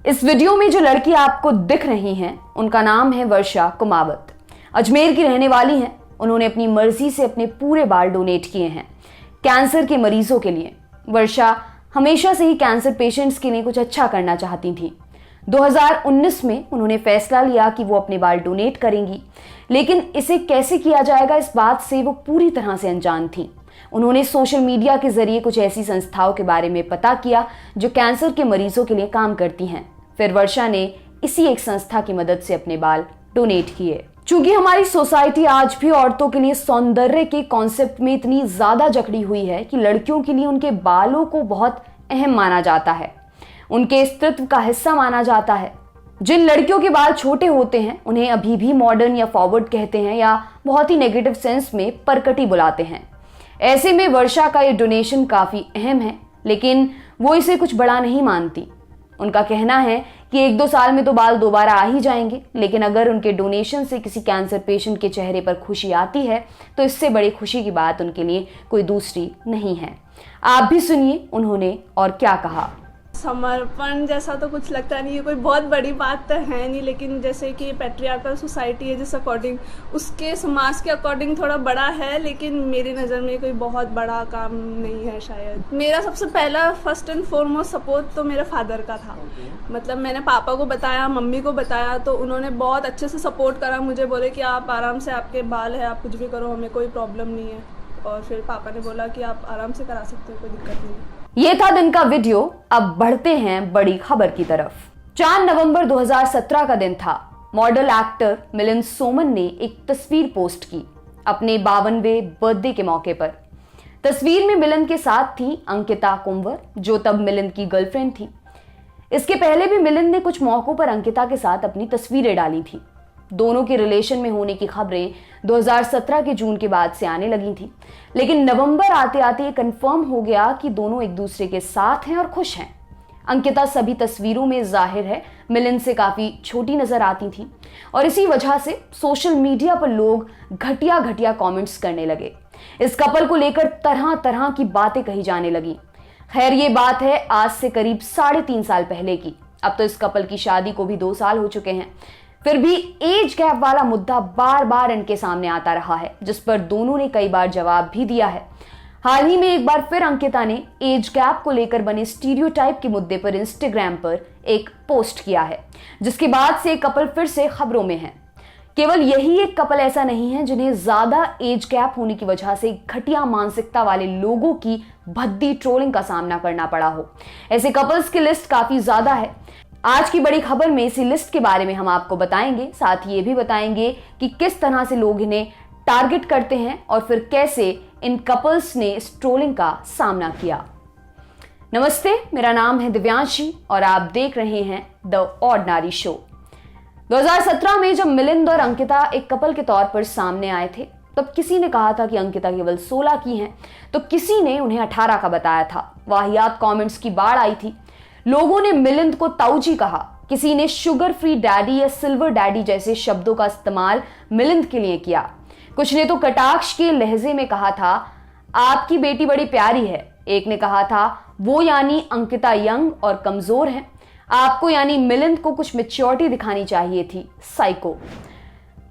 इस वीडियो में जो लड़की आपको दिख रही हैं, उनका नाम है वर्षा कुमावत। अजमेर की रहने वाली हैं। उन्होंने अपनी मर्जी से अपने पूरे बाल डोनेट किए हैं कैंसर के मरीजों के लिए। वर्षा हमेशा से ही कैंसर पेशेंट्स के लिए कुछ अच्छा करना चाहती थी। 2019 में उन्होंने फैसला लिया कि वो अपने बाल डोनेट करेंगी, लेकिन इसे कैसे किया जाएगा इस बात से वो पूरी तरह से अनजान थी। उन्होंने सोशल मीडिया के जरिए कुछ ऐसी संस्थाओं के बारे में पता किया जो कैंसर के मरीजों के लिए काम करती हैं। फिर वर्षा ने इसी एक संस्था की मदद से अपने बाल डोनेट किए। चूंकि हमारी सोसाइटी आज भी औरतों के लिए सौंदर्य के कॉन्सेप्ट में इतनी ज्यादा जकड़ी हुई है कि लड़कियों के लिए उनके बालों को बहुत अहम माना जाता है, उनके अस्तित्व का हिस्सा माना जाता है। जिन लड़कियों के बाल छोटे होते हैं उन्हें अभी भी मॉडर्न या फॉरवर्ड कहते हैं या बहुत ही नेगेटिव सेंस में परकटी बुलाते हैं। ऐसे में वर्षा का ये डोनेशन काफी अहम है, लेकिन वो इसे कुछ बड़ा नहीं मानती। उनका कहना है कि 1-2 साल में तो बाल दोबारा आ ही जाएंगे, लेकिन अगर उनके डोनेशन से किसी कैंसर पेशेंट के चेहरे पर खुशी आती है तो इससे बड़ी खुशी की बात उनके लिए कोई दूसरी नहीं है। आप भी सुनिए उन्होंने और क्या कहा। समर्पण जैसा तो कुछ लगता नहीं है, कोई बहुत बड़ी बात तो है नहीं, लेकिन जैसे कि पैट्रियार्कल सोसाइटी है जिस अकॉर्डिंग, उसके समाज के अकॉर्डिंग थोड़ा बड़ा है, लेकिन मेरी नज़र में कोई बहुत बड़ा काम नहीं है शायद। मेरा सबसे पहला फर्स्ट एंड फॉरमोस्ट सपोर्ट तो मेरे फादर का था। मतलब मैंने पापा को बताया, मम्मी को बताया, तो उन्होंने बहुत अच्छे से सपोर्ट करा मुझे। बोले कि आप आराम से, आपके बाल है, आप कुछ भी करो, हमें कोई प्रॉब्लम नहीं है। और फिर पापा ने बोला कि आप आराम से करा सकते हो, कोई दिक्कत नहीं। ये था दिन का वीडियो। अब बढ़ते हैं बड़ी खबर की तरफ। 4 नवंबर 2017 का दिन था। मॉडल एक्टर मिलिंद सोमन ने एक तस्वीर पोस्ट की अपने 52वें बर्थडे के मौके पर। तस्वीर में मिलिंद के साथ थी अंकिता कुंवर, जो तब मिलिंद की गर्लफ्रेंड थी। इसके पहले भी मिलिंद ने कुछ मौकों पर अंकिता के साथ अपनी तस्वीरें डाली थी। दोनों के रिलेशन में होने की खबरें 2017 के जून के बाद से आने लगी थी, लेकिन नवंबर आते आते ये कंफर्म हो गया कि दोनों एक दूसरे के साथ हैं और खुश हैं। अंकिता सभी तस्वीरों में जाहिर है मिलिंद से काफी छोटी नजर आती थी और इसी वजह से सोशल मीडिया पर लोग घटिया घटिया कमेंट्स करने लगे। इस कपल को लेकर तरह तरह की बातें कही जाने लगी। खैर, ये बात है आज से करीब 3.5 साल पहले की। अब तो इस कपल की शादी को भी 2 साल हो चुके हैं। फिर भी एज गैप वाला मुद्दा बार बार इनके सामने आता रहा है, जिस पर दोनों ने कई बार जवाब भी दिया है। हाल ही में एक बार फिर अंकिता ने एज गैप को लेकर बने स्टीरियोटाइप के मुद्दे पर इंस्टाग्राम पर एक पोस्ट किया है, जिसके बाद से कपल फिर से खबरों में है। केवल यही एक कपल ऐसा नहीं है जिन्हें ज्यादा एज गैप होने की वजह से घटिया मानसिकता वाले लोगों की भद्दी ट्रोलिंग का सामना करना पड़ा हो। ऐसे कपल्स की लिस्ट काफी ज्यादा है। आज की बड़ी खबर में इसी लिस्ट के बारे में हम आपको बताएंगे। साथ ही ये भी बताएंगे कि किस तरह से लोग इन्हें टारगेट करते हैं और फिर कैसे इन कपल्स ने इस ट्रोलिंग का सामना किया। नमस्ते, मेरा नाम है दिव्यांशी और आप देख रहे हैं द ऑर्डिनरी शो। 2017 में जब मिलिंद और अंकिता एक कपल के तौर पर सामने आए थे, तब किसी ने कहा था कि अंकिता केवल 16 की हैं, तो किसी ने उन्हें 18 का बताया था। वाहियात कमेंट्स की बाढ़ आई थी। लोगों ने मिलिंद को ताऊजी कहा, किसी ने शुगर फ्री डैडी या सिल्वर डैडी जैसे शब्दों का इस्तेमाल मिलिंद के लिए किया। कुछ ने तो कटाक्ष के लहजे में कहा था, आपकी बेटी बड़ी प्यारी है। एक ने कहा था, वो यानी अंकिता यंग और कमजोर है, आपको यानी मिलिंद को कुछ मैच्योरिटी दिखानी चाहिए थी, साइको।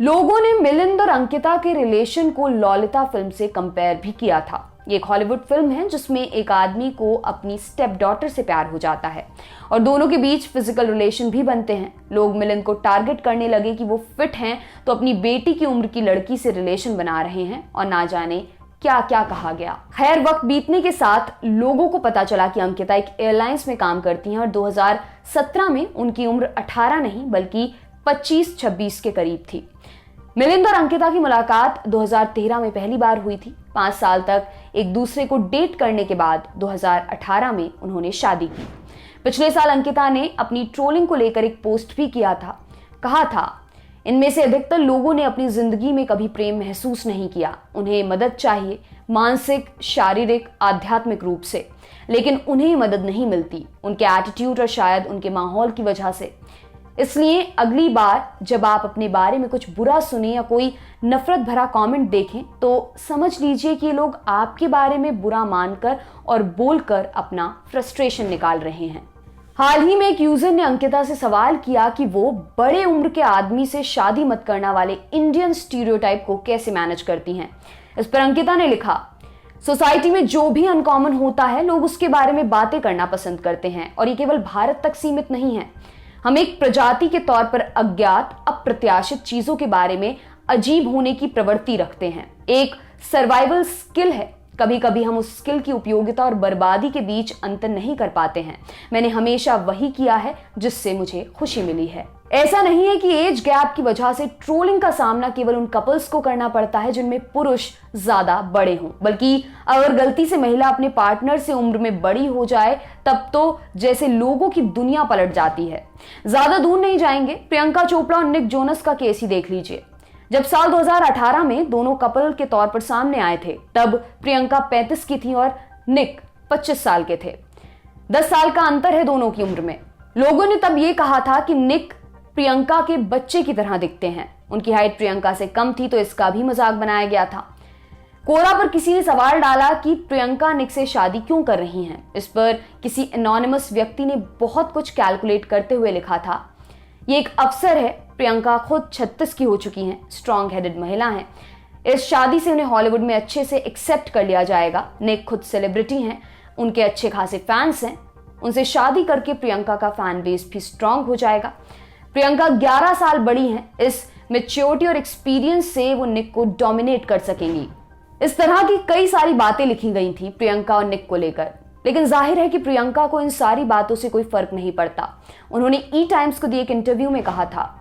लोगों ने मिलिंद और अंकिता के रिलेशन को लॉलिता फिल्म से कंपेयर भी किया था। ये एक हॉलीवुड फिल्म है जिसमें एक आदमी को अपनी स्टेप डॉटर से प्यार हो जाता है और दोनों के बीच फिजिकल रिलेशन भी बनते हैं। लोग मिलिंद को टारगेट करने लगे कि वो फिट हैं तो अपनी बेटी की उम्र की लड़की से रिलेशन बना रहे हैं और ना जाने क्या क्या कहा गया। खैर, वक्त बीतने के साथ लोगों को पता चला कि अंकिता एक एयरलाइंस में काम करती हैं और 2017 में उनकी उम्र 18 नहीं बल्कि 25-26 के करीब थी। मिलिंद और अंकिता की मुलाकात 2013 में पहली बार हुई थी। 5 साल तक एक दूसरे को डेट करने के बाद 2018 में उन्होंने शादी की। पिछले साल अंकिता ने अपनी ट्रोलिंग को लेकर एक पोस्ट भी किया था। कहा था, इनमें से अधिकतर लोगों ने अपनी जिंदगी में कभी प्रेम महसूस नहीं किया। उन्हें मदद चाहिए, मानसिक, शारीरिक, आध्यात्मिक रूप से, लेकिन उन्हें मदद नहीं मिलती उनके एटीट्यूड और शायद उनके माहौल की वजह से। इसलिए अगली बार जब आप अपने बारे में कुछ बुरा सुने या कोई नफरत भरा कमेंट देखें तो समझ लीजिए कि लोग आपके बारे में बुरा मानकर और बोलकर अपना फ्रस्ट्रेशन निकाल रहे हैं। हाल ही में एक यूजर ने अंकिता से सवाल किया कि वो बड़े उम्र के आदमी से शादी मत करना वाले इंडियन स्टीरियोटाइप को कैसे मैनेज करती हैं। इस पर अंकिता ने लिखा, सोसाइटी में जो भी अनकॉमन होता है लोग उसके बारे में बातें करना पसंद करते हैं और ये केवल भारत तक सीमित नहीं है। हम एक प्रजाति के तौर पर अज्ञात अप्रत्याशित चीजों के बारे में अजीब होने की प्रवृत्ति रखते हैं। एक सर्वाइवल स्किल है। कभी कभी हम उस स्किल की उपयोगिता और बर्बादी के बीच अंतर नहीं कर पाते हैं। मैंने हमेशा वही किया है जिससे मुझे खुशी मिली है। ऐसा नहीं है कि एज गैप की वजह से ट्रोलिंग का सामना केवल उन कपल्स को करना पड़ता है जिनमें पुरुष ज्यादा बड़े हों, बल्कि अगर गलती से महिला अपने पार्टनर से उम्र में बड़ी हो जाए तब तो जैसे लोगों की दुनिया पलट जाती है। ज्यादा दूर नहीं जाएंगे, प्रियंका चोपड़ा और निक जोनस का केस ही देख लीजिए। जब साल 2018 में दोनों कपल के तौर पर सामने आए थे तब प्रियंका 35 की थी और निक 25 साल के थे। 10 साल का अंतर है दोनों की उम्र में। लोगों ने तब ये कहा था कि निक प्रियंका के बच्चे की तरह दिखते हैं। उनकी हाइट प्रियंका से कम थी तो इसका भी मजाक बनाया गया था। कोरा पर किसी ने सवाल डाला कि प्रियंका निक से शादी क्यों कर रही हैं। इस पर किसी एनोनिमस व्यक्ति ने बहुत कुछ कैलकुलेट करते हुए लिखा था, ये एक अवसर है। प्रियंका खुद 36 की हो चुकी हैं, स्ट्रॉन्ग हेडेड महिला हैं। इस शादी से उन्हें हॉलीवुड में अच्छे से एक्सेप्ट कर लिया जाएगा। निक खुद सेलिब्रिटी हैं, उनके अच्छे खासे फैंस हैं। उनसे शादी करके प्रियंका का फैन बेस भी स्ट्रॉन्ग हो जाएगा। प्रियंका 11 साल बड़ी हैं। इस मैच्योरिटी और एक्सपीरियंस से वो निक को डोमिनेट कर सकेंगी। इस तरह की कई सारी बातें लिखी गई थी प्रियंका और निक को लेकर, लेकिन जाहिर है कि प्रियंका को इन सारी बातों से कोई फर्क नहीं पड़ता। उन्होंने ई टाइम्स को दिए एक इंटरव्यू में कहा था,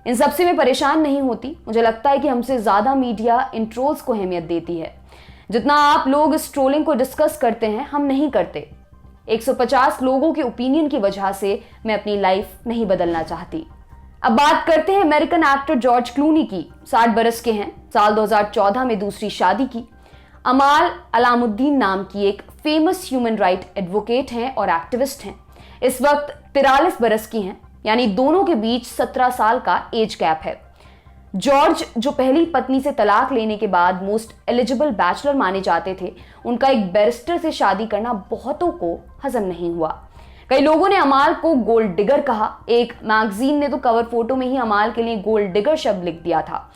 इन सबसे मैं परेशान नहीं होती। मुझे लगता है कि हमसे ज्यादा मीडिया इन ट्रोल्स को अहमियत देती है। जितना आप लोग इस ट्रोलिंग को डिस्कस करते हैं हम नहीं करते। 150 लोगों के ओपिनियन की वजह से मैं अपनी लाइफ नहीं बदलना चाहती। अब बात करते हैं अमेरिकन एक्टर जॉर्ज क्लूनी की। 60 बरस के हैं। साल 2014 में दूसरी शादी की। अमाल अलामुद्दीन नाम की एक फेमस ह्यूमन राइट एडवोकेट हैं और एक्टिविस्ट हैं। इस वक्त 43 बरस की हैं, यानी दोनों के बीच 17 साल का एज गैप है। जॉर्ज जो पहली पत्नी से तलाक लेने के बाद मोस्ट एलिजिबल बैचलर माने जाते थे, उनका एक बैरिस्टर से शादी करना बहुतों को हजम नहीं हुआ। कई लोगों ने अमाल को गोल्ड डिगर कहा। एक मैगजीन ने तो कवर फोटो में ही अमाल के लिए गोल्ड डिगर शब्द लिख दिया था।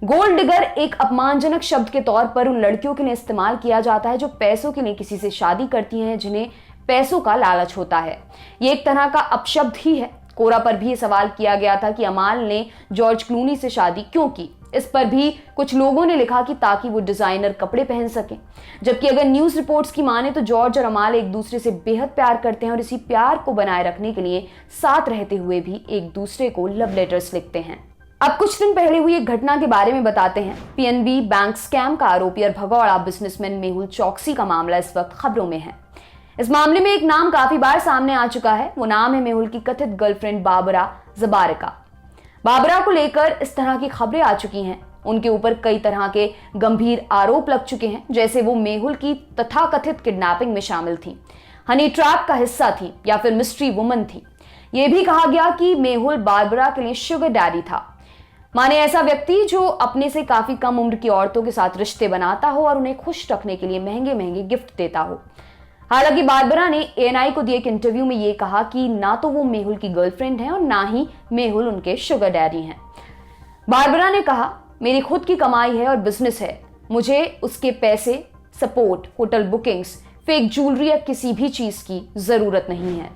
गोल्ड डिगर एक अपमानजनक शब्द के तौर पर उन लड़कियों के लिए इस्तेमाल किया जाता है जो पैसों के लिए किसी से शादी करती हैं, जिन्हें पैसों का लालच होता है। ये एक तरह का अपशब्द ही है। कोरा पर भी सवाल किया गया था कि अमाल ने जॉर्ज क्लूनी से शादी क्यों की। इस पर भी कुछ लोगों ने लिखा कि ताकि वो डिजाइनर कपड़े पहन सकें, जबकि अगर न्यूज रिपोर्ट्स की माने तो जॉर्ज और अमाल एक दूसरे से बेहद प्यार करते हैं और इसी प्यार को बनाए रखने के लिए साथ रहते हुए भी एक दूसरे को लव लेटर्स लिखते हैं। अब कुछ दिन पहले हुई एक घटना के बारे में बताते हैं। पीएनबी बैंक स्कैम का आरोपी और भगौड़ा बिजनेसमैन मेहुल चौकसी का मामला इस वक्त खबरों में है। इस मामले में एक नाम काफी बार सामने आ चुका है। वो नाम है मेहुल की कथित गर्लफ्रेंड बाबरा जबारिका। बाबरा को लेकर इस तरह की खबरें आ चुकी हैं। उनके ऊपर कई तरह के गंभीर आरोप लग चुके हैं, जैसे वो मेहुल की तथाकथित किडनैपिंग में शामिल थी, हनी ट्रैप का हिस्सा थी या फिर मिस्ट्री वुमन थी। यह भी कहा गया कि मेहुल बाबरा के लिए शुगर डैडी था, माने ऐसा व्यक्ति जो अपने से काफी कम उम्र की औरतों के साथ रिश्ते बनाता हो और उन्हें खुश रखने के लिए महंगे महंगे गिफ्ट देता हो। हालांकि बारबरा ने एएनआई को दिए एक इंटरव्यू में यह कहा कि ना तो वो मेहुल की गर्लफ्रेंड है और ना ही मेहुल उनके शुगर डैडी हैं। बारबरा ने कहा, मेरी खुद की कमाई है और बिजनेस है, मुझे उसके पैसे, support, hotel bookings, fake jewellery या किसी भी चीज की जरूरत नहीं है।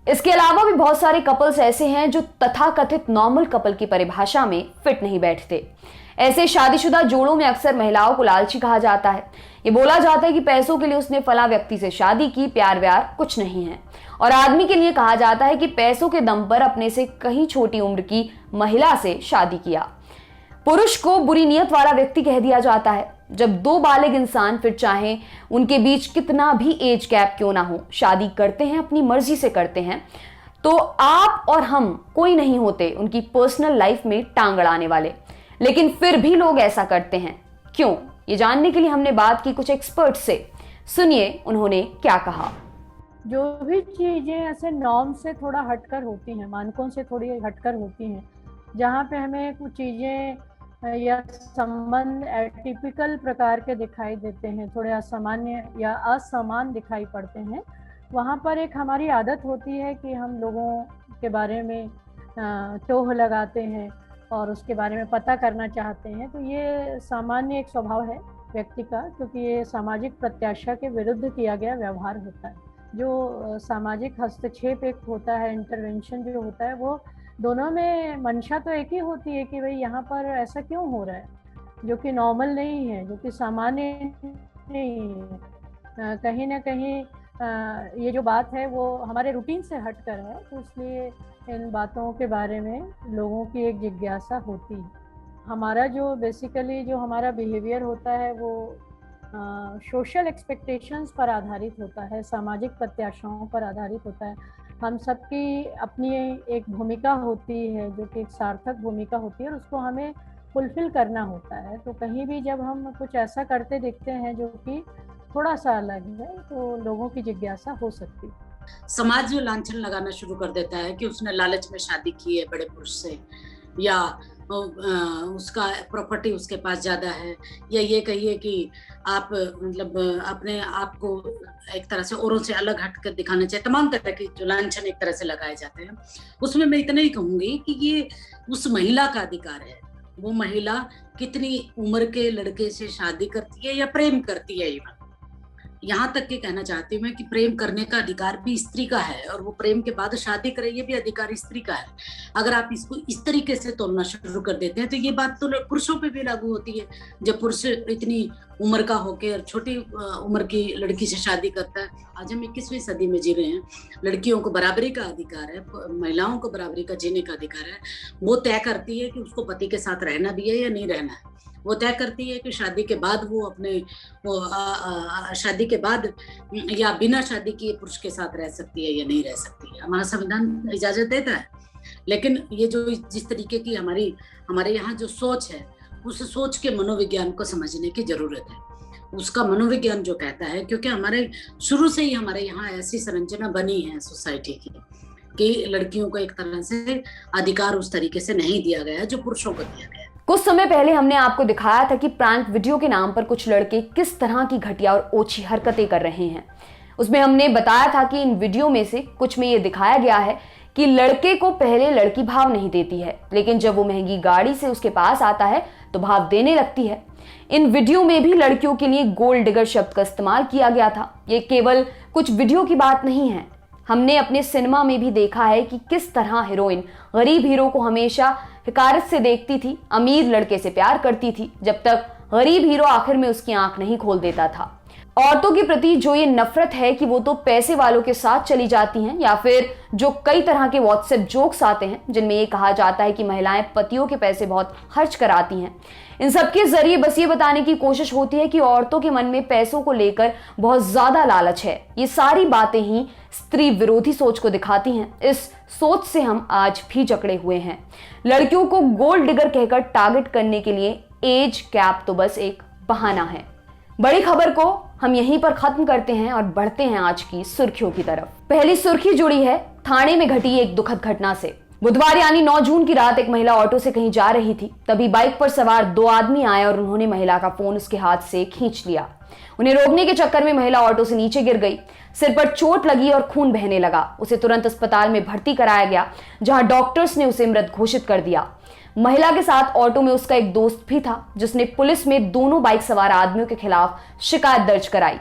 इसके अलावा भी बहुत सारे कपल्स ऐसे हैं जो तथाकथित नॉर्मल कपल की परिभाषा में फिट नहीं बैठते। ऐसे शादीशुदा जोड़ों में अक्सर महिलाओं को लालची कहा जाता है। ये बोला जाता है कि पैसों के लिए उसने फला व्यक्ति से शादी की, प्यार व्यार कुछ नहीं है। और आदमी के लिए कहा जाता है कि पैसों के दम पर अपने से कहीं छोटी उम्र की महिला से शादी किया। पुरुष को बुरी नीयत वाला व्यक्ति कह दिया जाता है। जब दो बालिग इंसान, फिर चाहे उनके बीच कितना भी एज गैप क्यों ना हो, शादी करते हैं, अपनी मर्जी से करते हैं, तो आप और हम कोई नहीं होते उनकी पर्सनल लाइफ में टांग अड़ाने वाले। लेकिन फिर भी लोग ऐसा करते हैं, क्यों? ये जानने के लिए हमने बात की कुछ एक्सपर्ट से। सुनिए उन्होंने क्या कहा। जो भी चीजें ऐसे नॉर्म से थोड़ा हटकर होती हैं, मानकों से थोड़ी हटकर होती हैं, जहाँ पे हमें कुछ चीजें या संबंध एटिपिकल प्रकार के दिखाई देते हैं, थोड़े असामान्य या असमान दिखाई पड़ते हैं, वहाँ पर एक हमारी आदत होती है कि हम लोगों के बारे में टोह लगाते हैं और उसके बारे में पता करना चाहते हैं। तो ये सामान्य एक स्वभाव है व्यक्ति का, क्योंकि ये सामाजिक प्रत्याशा के विरुद्ध किया गया व्यवहार होता है। जो सामाजिक हस्तक्षेप एक होता है, इंटरवेंशन जो होता है, वो दोनों में मंशा तो एक ही होती है कि भाई यहाँ पर ऐसा क्यों हो रहा है, जो कि नॉर्मल नहीं है, जो कि सामान्य नहीं है। कहीं ना कहीं ये जो बात है वो हमारे रूटीन से हटकर है, तो इसलिए इन बातों के बारे में लोगों की एक जिज्ञासा होती है। हमारा जो बेसिकली जो हमारा बिहेवियर होता है वो सोशल एक्सपेक्टेशंस पर आधारित होता है, सामाजिक प्रत्याशाओं पर आधारित होता है। हम सबकी अपनी एक भूमिका होती है जो कि एक सार्थक भूमिका होती है और उसको हमें फुलफिल करना होता है। तो कहीं भी जब हम कुछ ऐसा करते दिखते हैं जो कि थोड़ा सा अलग है, तो लोगों की जिज्ञासा हो सकती है। समाज जो लांछन लगाना शुरू कर देता है कि उसने लालच में शादी की है बड़े पुरुष से, या उसका प्रॉपर्टी उसके पास ज्यादा है, या ये कहिए कि आप मतलब अपने आप को एक तरह से औरों से अलग हट कर दिखाना चाहिए। तमाम तरह के जो लांछन एक तरह से लगाए जाते हैं, उसमें मैं इतना ही कहूंगी कि ये उस महिला का अधिकार है। वो महिला कितनी उम्र के लड़के से शादी करती है या प्रेम करती है, इवन यहाँ तक के कहना चाहती हूँ मैं कि प्रेम करने का अधिकार भी स्त्री का है, और वो प्रेम के बाद शादी करे ये भी अधिकार स्त्री का है। अगर आप इसको इस तरीके से तोलना शुरू कर देते हैं तो ये बात तो पुरुषों पे भी लागू होती है। जब पुरुष इतनी उम्र का होकर छोटी उम्र की लड़की से शादी करता है, आज हम 21वीं सदी में जी रहे हैं, लड़कियों को बराबरी का अधिकार है, महिलाओं को बराबरी का जीने का अधिकार है। वो तय करती है कि उसको पति के साथ रहना भी है या नहीं रहना है। वो तय करती है कि शादी के बाद वो अपने शादी के बाद या बिना शादी किए पुरुष के साथ रह सकती है या नहीं रह सकती है। हमारा संविधान इजाजत देता है, लेकिन ये जो जिस तरीके की हमारे यहाँ जो सोच है, उस सोच के मनोविज्ञान को समझने की जरूरत है। उसका मनोविज्ञान जो कहता है, क्योंकि हमारे शुरू से ही हमारे यहाँ ऐसी संरचना बनी है सोसाइटी की कि लड़कियों को एक तरह से अधिकार उस तरीके से नहीं दिया गया जो पुरुषों को दिया गया। कुछ समय पहले हमने आपको दिखाया था कि प्रैंक वीडियो के नाम पर कुछ लड़के किस तरह की घटिया और ओछी हरकतें कर रहे हैं। उसमें हमने बताया था कि इन वीडियो में से कुछ में ये दिखाया गया है कि लड़के को पहले लड़की भाव नहीं देती है, लेकिन जब वो महंगी गाड़ी से उसके पास आता है तो भाव देने लगती है। इन वीडियो में भी लड़कियों के लिए गोल्ड डिगर शब्द का इस्तेमाल किया गया था। ये केवल कुछ वीडियो की बात नहीं है, हमने अपने सिनेमा में भी देखा है कि किस तरह हीरोइन गरीब हीरो को हमेशा हिकारत से देखती थी, अमीर लड़के से प्यार करती थी, जब तक गरीब हीरो आखिर में उसकी आंख नहीं खोल देता था। औरतों के प्रति जो ये नफरत है कि वो तो पैसे वालों के साथ चली जाती हैं, या फिर जो कई तरह के व्हाट्सएप जोक्स आते हैं जिनमें ये कहा जाता है कि महिलाएं पतियों के पैसे बहुत खर्च कराती हैं, इन सब के जरिए बस ये बताने की कोशिश होती है कि औरतों के मन में पैसों को लेकर बहुत ज्यादा लालच है। ये सारी बातें ही स्त्री विरोधी सोच को दिखाती हैं। इस सोच से हम आज भी जकड़े हुए हैं। लड़कियों को गोल्ड डिगर कहकर टारगेट करने के लिए एज कैप तो बस एक बहाना है। बड़ी खबर को हम यहीं पर खत्म करते हैं और बढ़ते हैं आज की सुर्खियों की तरफ। पहली सुर्खी जुड़ी है थाने में घटी एक दुखद घटना से। बुधवार यानी 9 जून की रात एक महिला ऑटो से कहीं जा रही थी, तभी बाइक पर सवार 2 आदमी आए और उन्होंने महिला का फोन उसके हाथ से खींच लिया। उन्हें रोकने के चक्कर में महिला ऑटो से नीचे गिर गई, सिर पर चोट लगी और खून बहने लगा। उसे तुरंत अस्पताल में भर्ती कराया गया, जहां डॉक्टर्स ने उसे मृत घोषित कर दिया। महिला के साथ ऑटो में उसका एक दोस्त भी था, जिसने पुलिस में दोनों बाइक सवार आदमियों के खिलाफ शिकायत दर्ज कराई।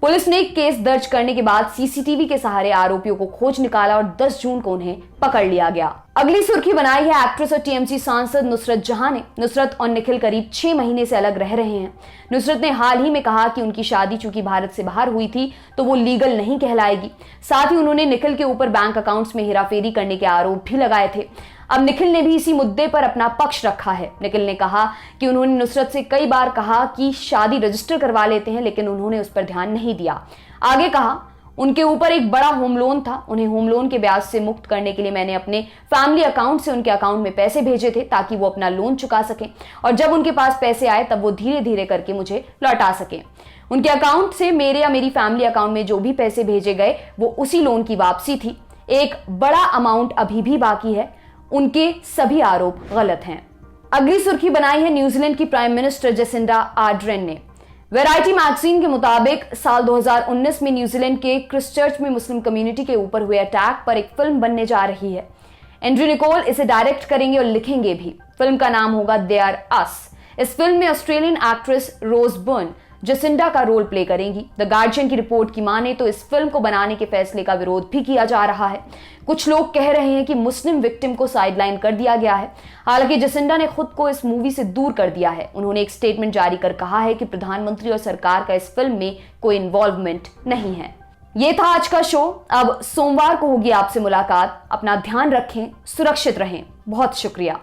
पुलिस ने केस दर्ज करने के बाद सीसीटीवी के सहारे आरोपियों को खोज निकाला और 10 जून को उन्हें पकड़ लिया गया। अगली सुर्खी बनाई है एक्ट्रेस और टीएमसी सांसद नुसरत जहां ने। नुसरत और निखिल करीब 6 महीने से अलग रह रहे हैं। नुसरत ने हाल ही में कहा कि उनकी शादी चूंकि भारत से बाहर हुई थी तो वो लीगल नहीं कहलाएगी। साथ ही उन्होंने निखिल के ऊपर बैंक अकाउंट्स में हेराफेरी करने के आरोप भी लगाए थे। अब निखिल ने भी इसी मुद्दे पर अपना पक्ष रखा है। निखिल ने कहा कि उन्होंने नुसरत से कई बार कहा कि शादी रजिस्टर करवा लेते हैं, लेकिन उन्होंने उस पर ध्यान नहीं दिया। आगे कहा, उनके ऊपर एक बड़ा होम लोन था, उन्हें होम लोन के ब्याज से मुक्त करने के लिए मैंने अपने फैमिली अकाउंट से उनके अकाउंट में पैसे भेजे थे ताकि वो अपना लोन चुका सकें, और जब उनके पास पैसे आए तब वो धीरे धीरे करके मुझे लौटा सकें। उनके अकाउंट से मेरे या मेरी फैमिली अकाउंट में जो भी पैसे भेजे गए वो उसी लोन की वापसी थी। एक बड़ा अमाउंट अभी भी बाकी है। उनके सभी आरोप गलत हैं। अगली सुर्खी बनाई है न्यूजीलैंड की प्राइम मिनिस्टर जेसिंडा आर्डर्न ने। वैरायटी मैगजीन के मुताबिक साल 2019 में न्यूजीलैंड के क्रिस्टचर्च में मुस्लिम कम्युनिटी के ऊपर हुए अटैक पर एक फिल्म बनने जा रही है। एंड्रयू निकोल इसे डायरेक्ट करेंगे और लिखेंगे भी। फिल्म का नाम होगा दे आर अस। इस फिल्म में ऑस्ट्रेलियन एक्ट्रेस रोज बर्न जसिंडा का रोल प्ले करेंगी। द गार्जियन की रिपोर्ट की माने तो इस फिल्म को बनाने के फैसले का विरोध भी किया जा रहा है। कुछ लोग कह रहे हैं कि मुस्लिम विक्टिम को साइडलाइन कर दिया गया है। हालांकि जसिंडा ने खुद को इस मूवी से दूर कर दिया है। उन्होंने एक स्टेटमेंट जारी कर कहा है कि प्रधानमंत्री और सरकार का इस फिल्म में कोई इन्वॉल्वमेंट नहीं है। ये था आज का शो। अब सोमवार को होगी आपसे मुलाकात। अपना ध्यान रखें, सुरक्षित रहें। बहुत शुक्रिया।